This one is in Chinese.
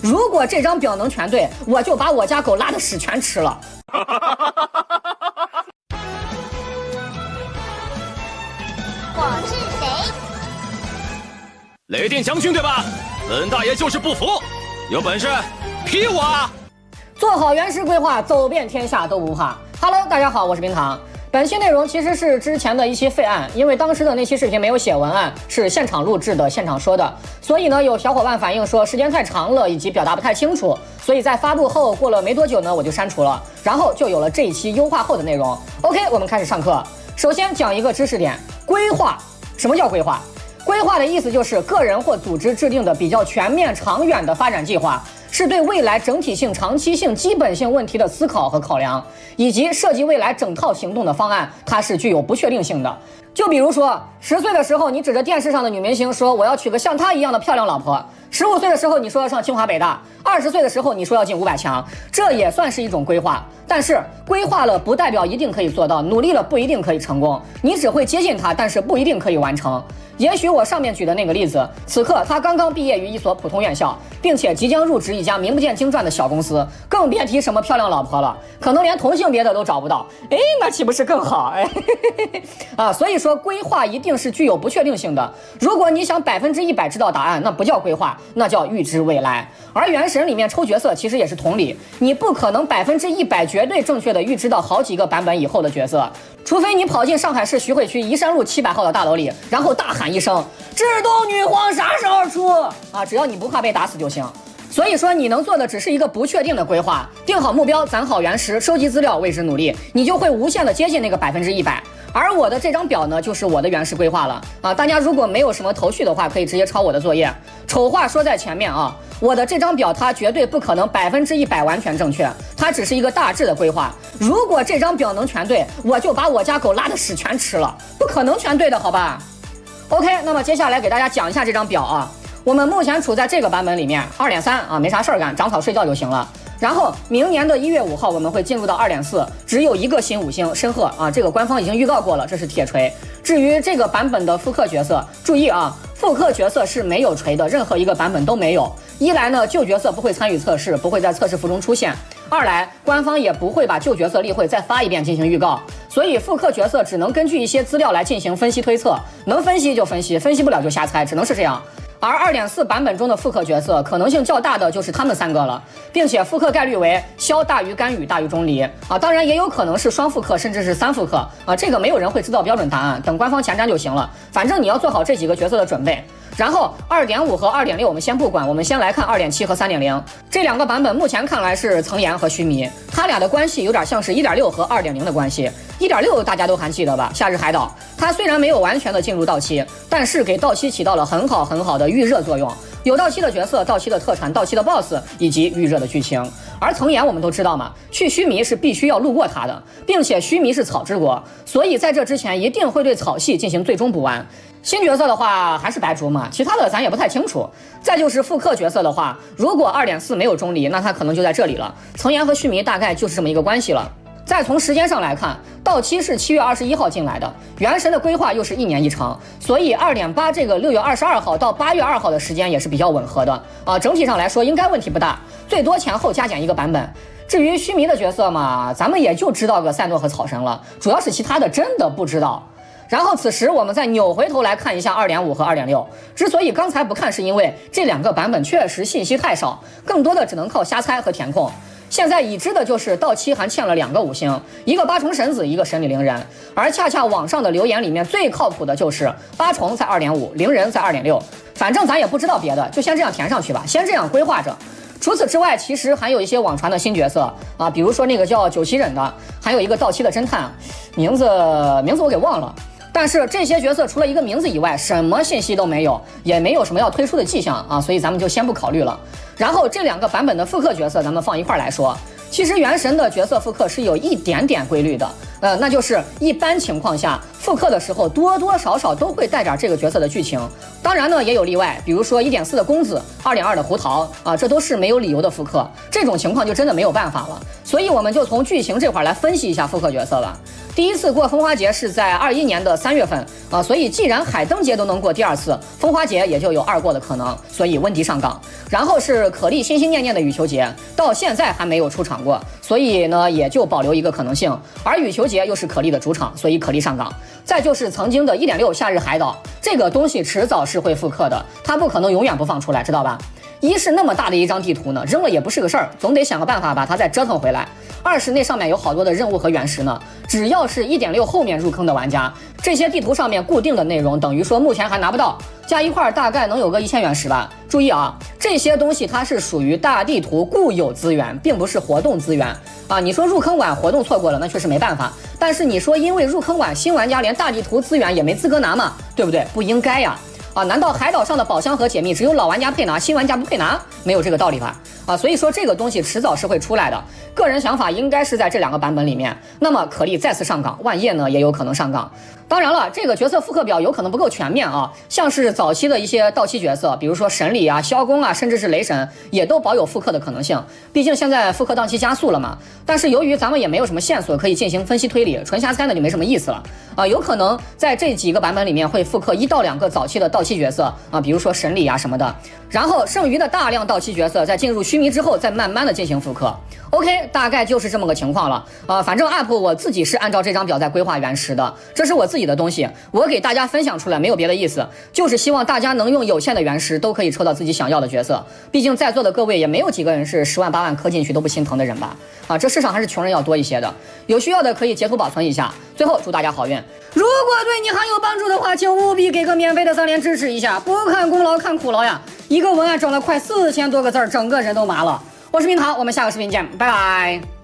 如果这张表能全对，我就把我家狗拉的屎全吃了。我是谁？雷电将军对吧？本大爷就是不服，有本事劈我啊！做好原始规划，走遍天下都不怕。Hello， 大家好，我是冰糖。本期内容其实是之前的一期废案，因为当时的那期视频没有写文案，是现场录制的，现场说的，所以呢，有小伙伴反映说时间太长了，以及表达不太清楚，所以在发布后过了没多久呢，我就删除了，然后就有了这一期优化后的内容。OK， 我们开始上课。首先讲一个知识点，规划。什么叫规划？规划的意思就是个人或组织制定的比较全面、长远的发展计划。是对未来整体性、长期性、基本性问题的思考和考量，以及涉及未来整套行动的方案，它是具有不确定性的。就比如说，10岁的时候，你指着电视上的女明星说我要娶个像她一样的漂亮老婆；15岁的时候，你说要上清华北大；20岁的时候，你说要进500强，这也算是一种规划。但是规划了不代表一定可以做到，努力了不一定可以成功，你只会接近它，但是不一定可以完成。也许我上面举的那个例子，此刻他刚刚毕业于一所普通院校，并且即将入职一家名不见经传的小公司，更别提什么漂亮老婆了，可能连同性别的都找不到。哎，那岂不是更好？哎，所以说规划一定是具有不确定性的。如果你想100%知道答案，那不叫规划，那叫预知未来。而原神里面抽角色其实也是同理，你不可能100%绝对正确的预知到好几个版本以后的角色，除非你跑进上海市徐汇区宜山路700号的大楼里，然后大喊一声制动女皇啥时候出啊，只要你不怕被打死就行。所以说你能做的只是一个不确定的规划，定好目标，攒好原石，收集资料，为之努力，你就会无限的接近那个100%。而我的这张表呢，就是我的原始规划了啊！大家如果没有什么头绪的话，可以直接抄我的作业。丑话说在前面啊，我的这张表它绝对不可能100%完全正确，它只是一个大致的规划。如果这张表能全对，我就把我家狗拉的屎全吃了，不可能全对的好吧 ？OK， 那么接下来给大家讲一下这张表啊。我们目前处在这个版本里面 2.3 啊，没啥事儿干，长草睡觉就行了。然后明年的1月5号我们会进入到2.4，只有一个新5星申鹤啊，这个官方已经预告过了，这是铁锤。至于这个版本的复刻角色，注意啊，复刻角色是没有锤的，任何一个版本都没有。一来呢，旧角色不会参与测试，不会在测试服中出现；二来，官方也不会把旧角色例会再发一遍进行预告，所以复刻角色只能根据一些资料来进行分析推测，能分析就分析，分析不了就瞎猜，只能是这样。而2.4版本中的复刻角色可能性较大的就是他们3个了，并且复刻概率为萧大于甘雨大于钟离啊，当然也有可能是双复刻甚至是3复刻啊，这个没有人会知道标准答案，等官方前瞻就行了。反正你要做好这几个角色的准备。然后2.5和2.6我们先不管，我们先来看2.7和3.0这2个版本，目前看来是曾岩和须弥，他俩的关系有点像是1.6和2.0的关系。1.6大家都还记得吧？夏日海岛，它虽然没有完全的进入到期，但是给到期起到了很好的预热作用，有到期的角色、到期的特产、到期的 BOSS 以及预热的剧情。而曾岩我们都知道嘛，去须弥是必须要路过它的，并且须弥是草之国，所以在这之前一定会对草系进行最终补完。新角色的话还是白竹嘛，其他的咱也不太清楚。再就是复刻角色的话，如果2.4没有钟离，那它可能就在这里了。曾岩和须弥大概就是这么一个关系了。再从时间上来看，到期是7月21号进来的，原神的规划又是1年1成，所以2.8这个6月22号到8月2号的时间也是比较吻合的啊。整体上来说应该问题不大，最多前后加减一个版本。至于须弥的角色嘛，咱们也就知道个赛诺和草神了，主要是其他的真的不知道。然后此时我们再扭回头来看一下2.5和2.6，之所以刚才不看，是因为这2个版本确实信息太少，更多的只能靠瞎猜和填空。现在已知的就是到期还欠了2个5星，一个8重神子，一个神里灵人，而恰恰网上的留言里面最靠谱的就是8重在2.5，灵人在2.6，反正咱也不知道别的，就先这样填上去吧，先这样规划着。除此之外，其实还有一些网传的新角色啊，比如说那个叫九溪忍的，还有一个到期的侦探，名字我给忘了。但是这些角色除了一个名字以外，什么信息都没有，也没有什么要推出的迹象啊，所以咱们就先不考虑了。然后这2个版本的复刻角色咱们放一块来说，其实原神的角色复刻是有一点点规律的，那就是一般情况下复刻的时候多多少少都会带点这个角色的剧情，当然呢也有例外，比如说1.4的公子，2.2的胡桃啊，这都是没有理由的复刻，这种情况就真的没有办法了。所以我们就从剧情这块来分析一下复刻角色吧。第一次过风花节是在21年的3月份啊，所以既然海灯节都能过第二次，风花节也就有2过的可能，所以温迪上岗。然后是可莉心心念念的羽球节，到现在还没有出场过，所以呢也就保留一个可能性。而羽球节又是可莉的主场，所以可莉上岗。再就是曾经的1.6夏日海岛，这个东西迟早是会复刻的，它不可能永远不放出来，知道吧？一是那么大的一张地图呢，扔了也不是个事儿，总得想个办法把它再折腾回来。二是那上面有好多的任务和原石呢，只要是1.6后面入坑的玩家，这些地图上面固定的内容，等于说目前还拿不到，加一块大概能有个1000原石吧。注意啊，这些东西它是属于大地图固有资源，并不是活动资源啊。你说入坑晚活动错过了，那确实没办法。但是你说因为入坑晚，新玩家连大地图资源也没资格拿嘛，对不对？不应该呀。啊，难道海岛上的宝箱和解密只有老玩家配拿，新玩家不配拿？没有这个道理吧？啊，所以说这个东西迟早是会出来的。个人想法应该是在这2个版本里面。那么可莉再次上岗，万叶呢也有可能上岗。当然了，这个角色复刻表有可能不够全面啊，像是早期的一些到期角色，比如说神里啊、萧公啊，甚至是雷神，也都保有复刻的可能性。毕竟现在复刻档期加速了嘛。但是由于咱们也没有什么线索可以进行分析推理，纯瞎猜呢就没什么意思了啊。有可能在这几个版本里面会复刻1到2个早期的到期角色啊，比如说神里啊什么的，然后剩余的大量到期角色在进入须弥之后再慢慢的进行复刻。OK， 大概就是这么个情况了反正 UP 我自己是按照这张表在规划原石的，这是我自己的东西，我给大家分享出来没有别的意思，就是希望大家能用有限的原石都可以抽到自己想要的角色。毕竟在座的各位也没有几个人是10万8万氪进去都不心疼的人吧？啊，这世上还是穷人要多一些的。有需要的可以截图保存一下。最后祝大家好运。如果对你还有帮助的话，请务必给个免费的3连支持一下，不看功劳看苦劳呀！一个文案整了快4000多个字，整个人都麻了。我是明堂，我们下个视频见，拜拜。